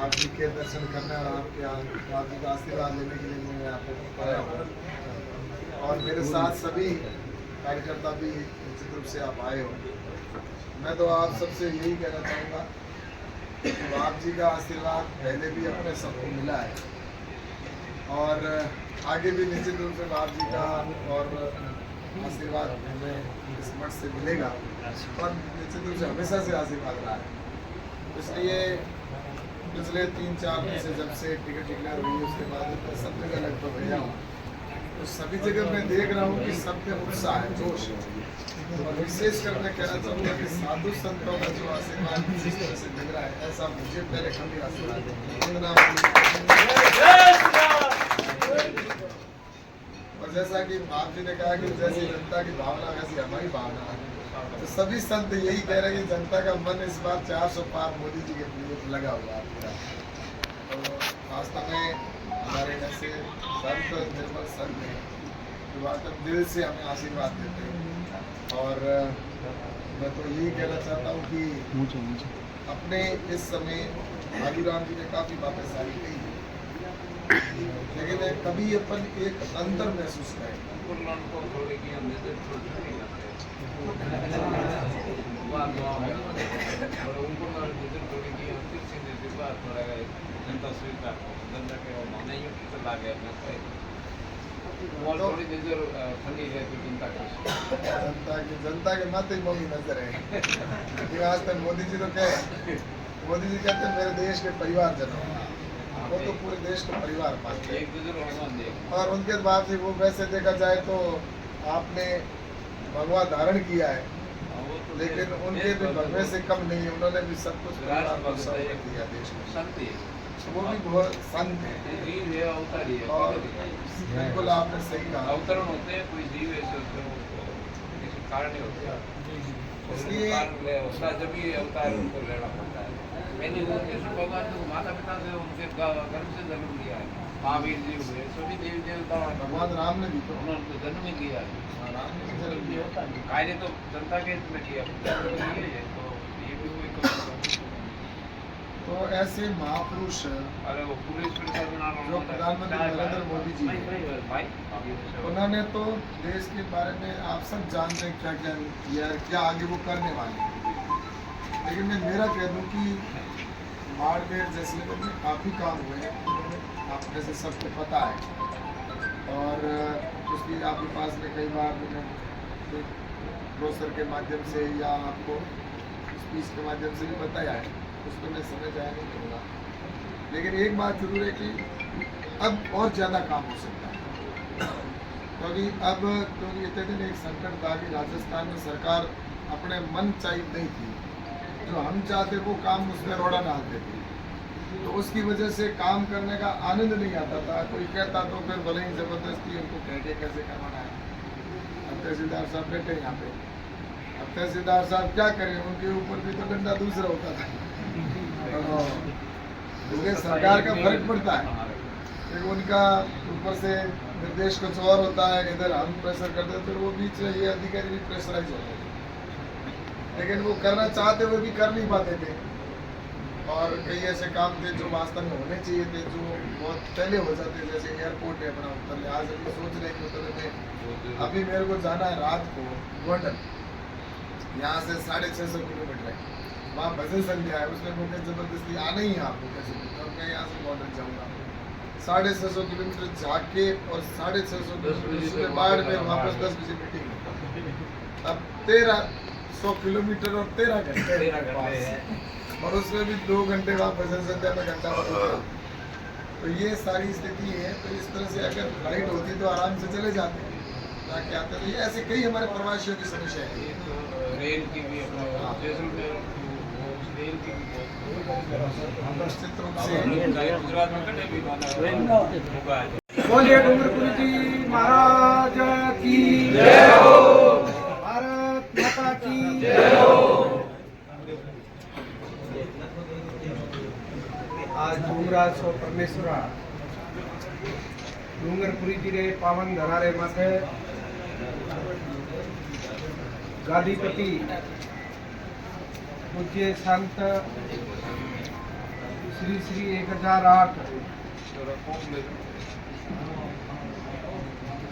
आप जी के दर्शन करने और आपके आप जी का आशीर्वाद लेने के लिए मैं यहाँ पे आया हूँ। और मेरे साथ सभी कार्यकर्ता भी निश्चित रूप से आप आए हो। मैं तो आप सबसे यही कहना चाहूँगा कि आप जी का आशीर्वाद पहले भी अपने सबको मिला है और आगे भी निश्चित रूप से बाप जी का और आशीर्वाद हमें इस मठ से मिलेगा और निश्चित रूप से हमेशा से आशीर्वाद रहा है। इसलिए पिछले 3-4 दिन से जब से टिकट डिक्लेयर हुई उसके बाद सब जगह लगभग गया हूँ, तो सभी जगह मैं देख रहा हूँ कि सब में उत्साह है, जोश है। और विशेष कर मैं कहना चाहूँगा कि साधु संतों का जो आशीर्वाद जिस तरह से मिल रहा है, ऐसा मुझे पहले कभी आशीर्वाद नहीं। और जैसा कि बाप जी ने कहा कि जैसी जनता की भावना वैसी हमारी भावना है, तो सभी संत यही कह रहे हैं कि जनता का मन इस बार 400 पार मोदी जी के लिए लगा हुआ है। तो वास्तव में हमारे ऐसे संत निर्मल संत हैं जो वास्तव दिल से हमें आशीर्वाद देते हैं। और मैं तो यही कहना चाहता हूँ कि अपने इस समय भालूराम जी ने काफ़ी बातें सारी कही हैं, लेकिन कभी अपन एक अंतर महसूस करें। जनता के माते ही मम्मी नजर है। आज तक मोदी जी तो कहे, मोदी जी कहते हैं मेरे देश के परिवार जनों, वो तो पूरे देश को परिवार मानते हैं। और उनके बाद से वो वैसे देखा जाए तो आपने भगवा धारण किया है, लेकिन उनके भी भगवे से कम नहीं है, उन्होंने भी सब कुछ दिया देश में। वो भी बहुत संत है और बिल्कुल आपने सही कहा, अवतरण होते हैं, कोई जीव ऐसे कारण नहीं होता, इसलिए जब भी अवतार उनको लेना पड़ता है। मैंने भगवान को माता पिता से उनके गर्भ से जन्म लिया है, महावीर जी हुए, सभी देवी देवता, भगवान राम ने भी तो उन्होंने जन्म ही लिया है। राम ने भी जन्म लिया, कार्य तो जनता के हित में किया, तो ये भी कोई तो ऐसे महापुरुष अरे वो पुलिस जो प्रधानमंत्री नरेंद्र मोदी जी हैं, उन्होंने तो देश के बारे में आप सब जानते हैं क्या क्या किया है, क्या आगे वो करने वाले हैं। लेकिन मैं मेरा कह दूं कि बाड़मेर जैसलमेर में काफ़ी काम हुए हैं, आप जैसे सबको पता है। और उसकी आपके पास में कई बार मैंने ब्रोशर के माध्यम से या आपको स्पीच के माध्यम से भी बताया है, उसको मैं समय जाया नहीं करूँगा। लेकिन एक बात जरूर है कि अब और ज़्यादा काम हो सकता है, क्योंकि इतने दिन एक संकट था कि राजस्थान में सरकार अपने मन चाहिए नहीं थी, जो हम चाहते वो काम उसमें रोड़ा डालते थे, तो उसकी वजह से काम करने का आनंद नहीं आता था। कोई कहता तो फिर भले ही ज़बरदस्ती उनको कह के कैसे करवाना है। अब तहसीलदार साहब बैठे यहाँ पे, अब तहसीलदार साहब क्या करें, उनके ऊपर भी तो डंडा दूसरा होता था। क्योंकि सरकार का फर्क पड़ता है, फिर उनका ऊपर से निर्देश कुछ और होता है, इधर हम प्रेशर करते हैं, फिर वो बीच में ये अधिकारी भी प्रेशराइज होते हैं, लेकिन वो करना चाहते हुए भी कर नहीं पाते थे। और कई ऐसे काम थे जो वास्तव में होने चाहिए थे, जो बहुत पहले हो जाते, जैसे एयरपोर्ट है अपना उत्तर, आज अभी सोच रहे कि उत्तर में अभी मेरे को जाना है रात को गोंडल, यहाँ से 650 किलोमीटर है, वहाँ भजन संध्या है, उसमें मुझे जबरदस्ती आना ही है आपको कैसे, तो मैं यहाँ से गोंडल जाऊँगा 650 किलोमीटर जाके और 650 किलोमीटर बाद में वापस 10 बजे मीटिंग है। अब 1300 किलोमीटर और 13 घंटे और उसमें भी 2 घंटे वहाँ भजन संध्या में घंटा बदलता। तो ये सारी स्थिति है। तो इस तरह से अगर फ्लाइट होती तो आराम से चले जाते हैं, जाके आते। तो ये ऐसे कई हमारे प्रवासियों की समस्या है। रेल की भी निश्चित रूप से गुजरात में कटे भी बोलिए डूंगरपुरी जी महाराज की जय हो, भारत माता की जय हो। आज डूंगराज सो परमेश्वरा डूंगरपुरी जी रे पावन धरारे माथे गादीपति पूज्य संत श्री श्री 1008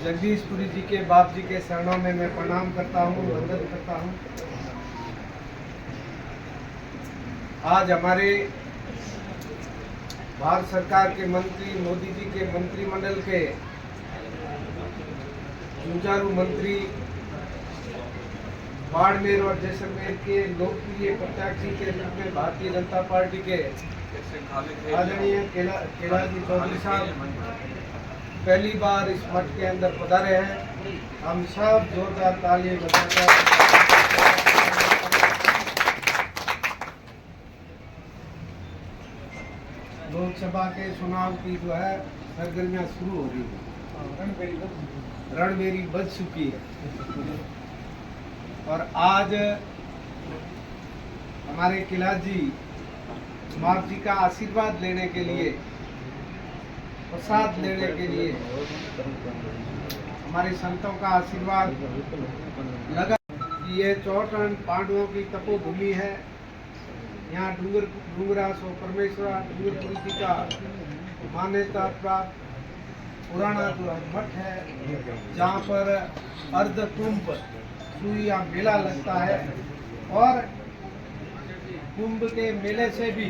जगदीशपुरी जी के बाप जी के शरणों में मैं प्रणाम करता हूँ, वंदन करता हूँ। आज हमारे भारत सरकार के मंत्री, मोदी जी के मंत्रिमंडल के जुझारू मंत्री, बाड़मेर और जैसलमेर के लोकप्रिय प्रत्याशी के रूप में भारतीय जनता पार्टी के आदरणीय कैलाश चौधरी साहब पहली बार इस मठ के अंदर पधारे हैं। हम सब जोरदार ताली बजाकर लोकसभा के चुनाव की जो है सरगर्मियां शुरू हो रही है, रणबेरी बज चुकी है और आज हमारे कैलाश जी माप जी का आशीर्वाद लेने के लिए, प्रसाद लेने के लिए, हमारे संतों का आशीर्वाद लगा कि ये चौटन पांडवों की तपोभूमि है। यहाँ डूंगरा सो परमेश्वरा डूंगरपुरी जी का मान्यता प्राप्त पुराना जो मठ है, जहाँ पर अर्ध कुंभ सुइया मेला लगता है और कुंभ के मेले से भी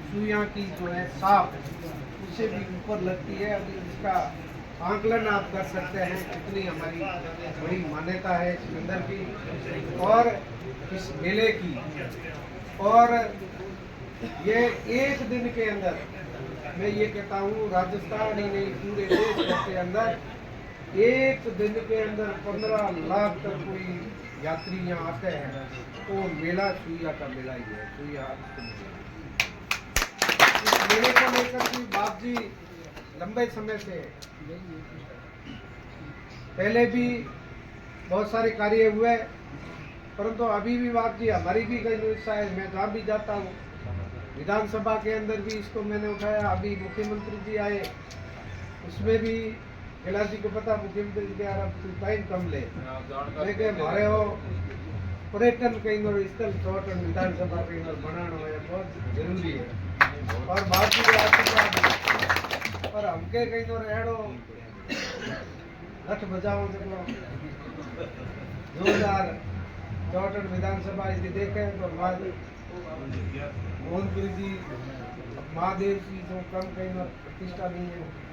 सुइया की जो है साफ उससे भी ऊपर लगती है। अभी इसका आंकलन आप कर सकते हैं कितनी हमारी बड़ी मान्यता है इस मंदिर की और इस मेले की। और ये एक दिन के अंदर, मैं ये कहता हूँ राजस्थान ही नहीं पूरे देश के अंदर एक दिन के अंदर 15 लाख तक कोई यात्री यहाँ आते हैं, तो मेला सुइया का मेला ही है। सुइया इस मेले को लेकर भी बाप जी लंबे समय से, पहले भी बहुत सारे कार्य हुए, परंतु अभी भी बाप जी हमारी भी कई इच्छा है, मैं जहाँ भी जाता हूँ विधानसभा के अंदर भी इसको मैंने उठाया। अभी मुख्यमंत्री जी आए, उसमें भी कैलाश जी को पता, मुख्यमंत्री जी यार अब टाइम कम ले, लेकिन हमारे हो पर्यटन कहीं और स्थल चौटन विधानसभा कहीं और बनाना है, बहुत जरूरी है और बात की आशीर्वाद और हमके कहीं और एड़ो लठ बजाओ जब 2000 चौटन विधानसभा यदि देखें तो मोहनपुरी जी महादेव जी जो कम कहीं और प्रतिष्ठा नहीं है।